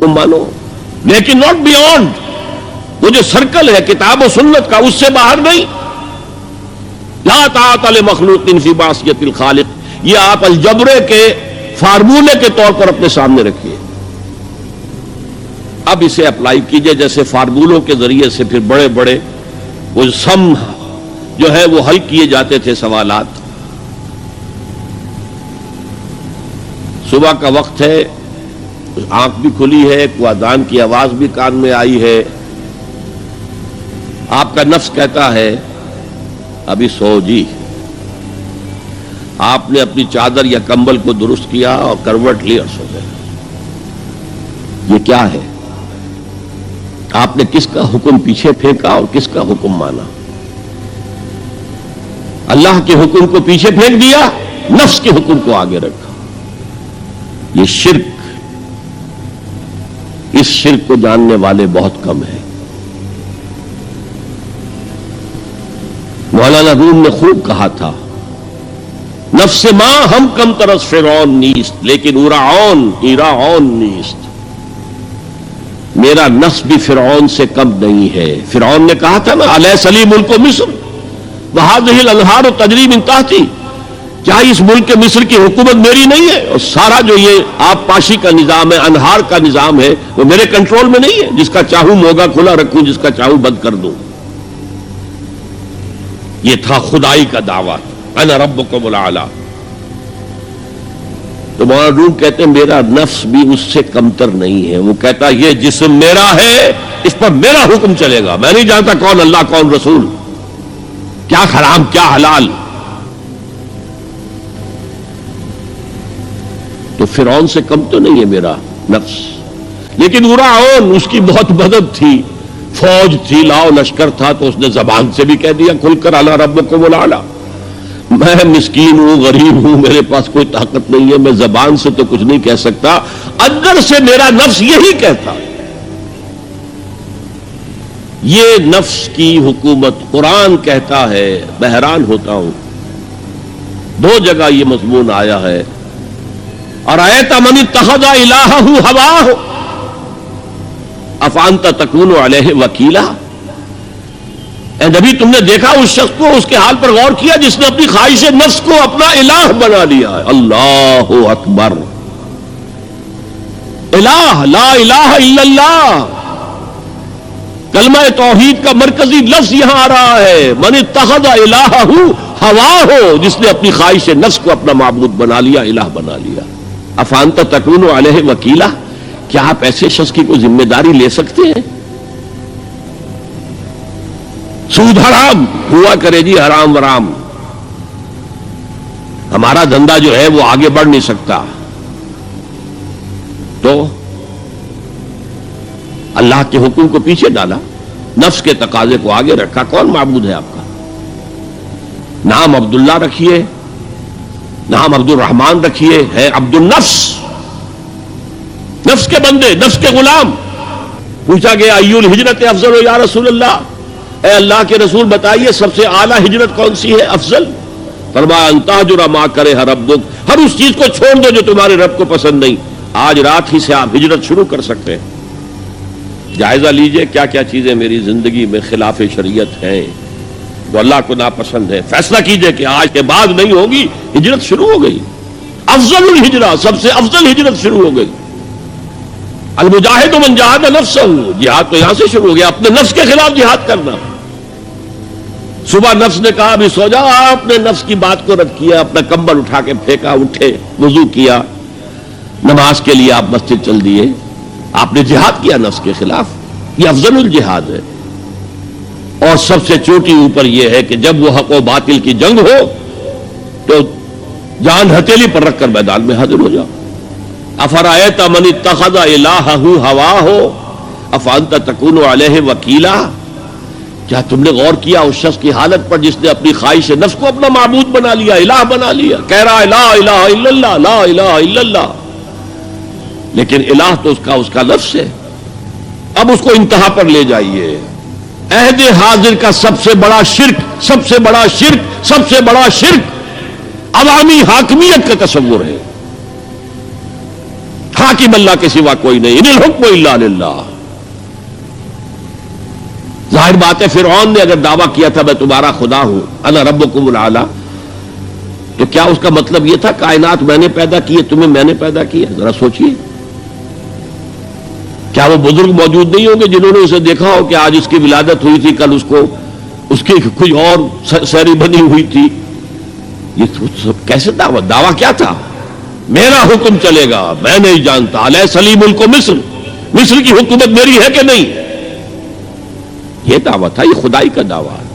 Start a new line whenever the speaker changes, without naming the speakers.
تم مانو، لیکن ناٹ بیونڈ، وہ جو سرکل ہے کتاب و سنت کا اس سے باہر نہیں. لا طاعت لمخلوق فی معصیۃ الخالق، یہ آپ الجبرے کے فارمولے کے طور پر اپنے سامنے رکھیے. اب اسے اپلائی کیجئے جیسے فارمولوں کے ذریعے سے پھر بڑے بڑے وہ سم جو ہے وہ حل کیے جاتے تھے سوالات. صبح کا وقت ہے، آنکھ بھی کھلی ہے، کوئی اذان کی آواز بھی کان میں آئی ہے، آپ کا نفس کہتا ہے ابھی سو جی. آپ نے اپنی چادر یا کمبل کو درست کیا اور کروٹ لی اور سو گئے. یہ کیا ہے؟ آپ نے کس کا حکم پیچھے پھینکا اور کس کا حکم مانا؟ اللہ کے حکم کو پیچھے پھینک دیا، نفس کے حکم کو آگے رکھا. یہ شرک، اس شرک کو جاننے والے بہت کم ہیں. مولانا روم نے خوب کہا تھا، نفس ما ہم کم ترس فرعون نیست لیکن ایراعون نیست. میرا نفس بھی فرعون سے کم نہیں ہے. فرعون نے کہا تھا نا الیس لی ملک مصر وہذہ الانہار تجری من تحتی، کیا اس ملک مصر کی حکومت میری نہیں ہے؟ اور سارا جو یہ آب پاشی کا نظام ہے، انہار کا نظام ہے، وہ میرے کنٹرول میں نہیں ہے؟ جس کا چاہوں موگا کھلا رکھوں، جس کا چاہوں بند کر دوں. یہ تھا خدائی کا دعویٰ، انا ربکم الاعلی. تو مولانا روم کہتے ہیں میرا نفس بھی اس سے کمتر نہیں ہے. وہ کہتا یہ جسم میرا ہے، اس پر میرا حکم چلے گا. میں نہیں جانتا کون اللہ کون رسول، کیا حرام کیا حلال. تو فرعون سے کم تو نہیں ہے میرا نفس. لیکن ایراعون اس کی بہت مدد تھی، فوج تھی، لاؤ لشکر تھا، تو اس نے زبان سے بھی کہہ دیا کھل کر الا ربکم الاعلی. میں مسکین ہوں، غریب ہوں، میرے پاس کوئی طاقت نہیں ہے، میں زبان سے تو کچھ نہیں کہہ سکتا، اندر سے میرا نفس یہی کہتا. یہ نفس کی حکومت قرآن کہتا ہے. میں حیران ہوتا ہوں، دو جگہ یہ مضمون آیا ہے. ارأیت من اتخذ الہہ ہواہ افانت تکون علیہ وکیلا. اے نبی تم نے دیکھا اس شخص کو، اس کے حال پر غور کیا جس نے اپنی خواہش نفس کو اپنا الہ بنا لیا ہے. اللہ اکبر. الہ، لا الہ الا اللہ، کلمہ توحید کا مرکزی لفظ یہاں آ رہا ہے. من اتخذ الہہ ہواہ، جس نے اپنی خواہش نفس کو اپنا معبود بنا لیا، الہ بنا لیا. افانت تکون علیہ وکیلا، کیا آپ ایسے شخص کی کوئی ذمہ داری لے سکتے ہیں؟ سود حرام ہوا کرے جی، حرام ورام، ہمارا دھندا جو ہے وہ آگے بڑھ نہیں سکتا. تو اللہ کے حکم کو پیچھے ڈالا، نفس کے تقاضے کو آگے رکھا. کون معبود ہے آپ کا؟ نام عبداللہ رکھیے، نام عبد الرحمان رکھیے، ہے عبد النفس، نفس کے بندے، نفس کے غلام. پوچھا گیا ایُّ الہجرت افضل یا رسول اللہ، اے اللہ کے رسول بتائیے سب سے اعلیٰ ہجرت کون سی ہے، افضل؟ فرمایا ان تہجر ما کرہ ربک، ہر اس چیز کو چھوڑ دو جو تمہارے رب کو پسند نہیں. آج رات ہی سے آپ ہجرت شروع کر سکتے ہیں. جائزہ لیجئے کیا کیا چیزیں میری زندگی میں خلاف شریعت ہیں تو اللہ کو ناپسند ہے. فیصلہ کیجئے کہ آج کے بعد نہیں ہوگی. ہجرت شروع ہو گئی، افضل الہجرہ، سب سے افضل ہجرت شروع ہو گئی. المجاہد من جاہد نفسہ، جہاد تو یہاں سے شروع ہو گیا، اپنے نفس کے خلاف جہاد کرنا. صبح نفس نے کہا ابھی سو جاؤ، آپ نے نفس کی بات کو رد کیا، اپنا کمبل اٹھا کے پھینکا، اٹھے، وضو کیا، نماز کے لیے آپ مسجد چل دیے. آپ نے جہاد کیا نفس کے خلاف. یہ افضل الجہاد ہے. اور سب سے چوٹی اوپر یہ ہے کہ جب وہ حق و باطل کی جنگ ہو تو جان ہتھیلی پر رکھ کر میدان میں حاضر ہو جاؤ. افرأیت من اتخذ الہہ ہواہ افانت تکون علیہ وکیلا، کیا تم نے غور کیا اس شخص کی حالت پر جس نے اپنی خواہش نفس کو اپنا معبود بنا لیا، الہ بنا لیا، کہہ رہا ہے لا الہ الا اللہ، لا الہ الا اللہ، لیکن الہ تو اس کا لفظ ہے. اب اس کو انتہا پر لے جائیے. عہد حاضر کا سب سے بڑا شرک، سب سے بڑا شرک، سب سے بڑا شرک عوامی حاکمیت کا تصور ہے. حاکم اللہ کے سوا کوئی نہیں، ان الحکم الا للہ۔ ظاہر بات ہے فرعون نے اگر دعویٰ کیا تھا میں تمہارا خدا ہوں، انا ربکم الاعلی، تو کیا اس کا مطلب یہ تھا کائنات میں نے پیدا کی ہے، تمہیں میں نے پیدا کیا؟ ذرا سوچئے، کیا وہ بزرگ موجود نہیں ہوں گے جنہوں نے اسے دیکھا ہو کہ آج اس کی ولادت ہوئی تھی، کل اس کی کوئی اور سیری بنی ہوئی تھی؟ یہ سب کیسے دعویٰ کیا تھا؟ میرا حکم چلے گا، میں نہیں جانتا، علیہ سلیم ملک مصر کی حکومت میری ہے کہ نہیں؟ یہ دعویٰ تھا، یہ خدائی کا دعویٰ ہے۔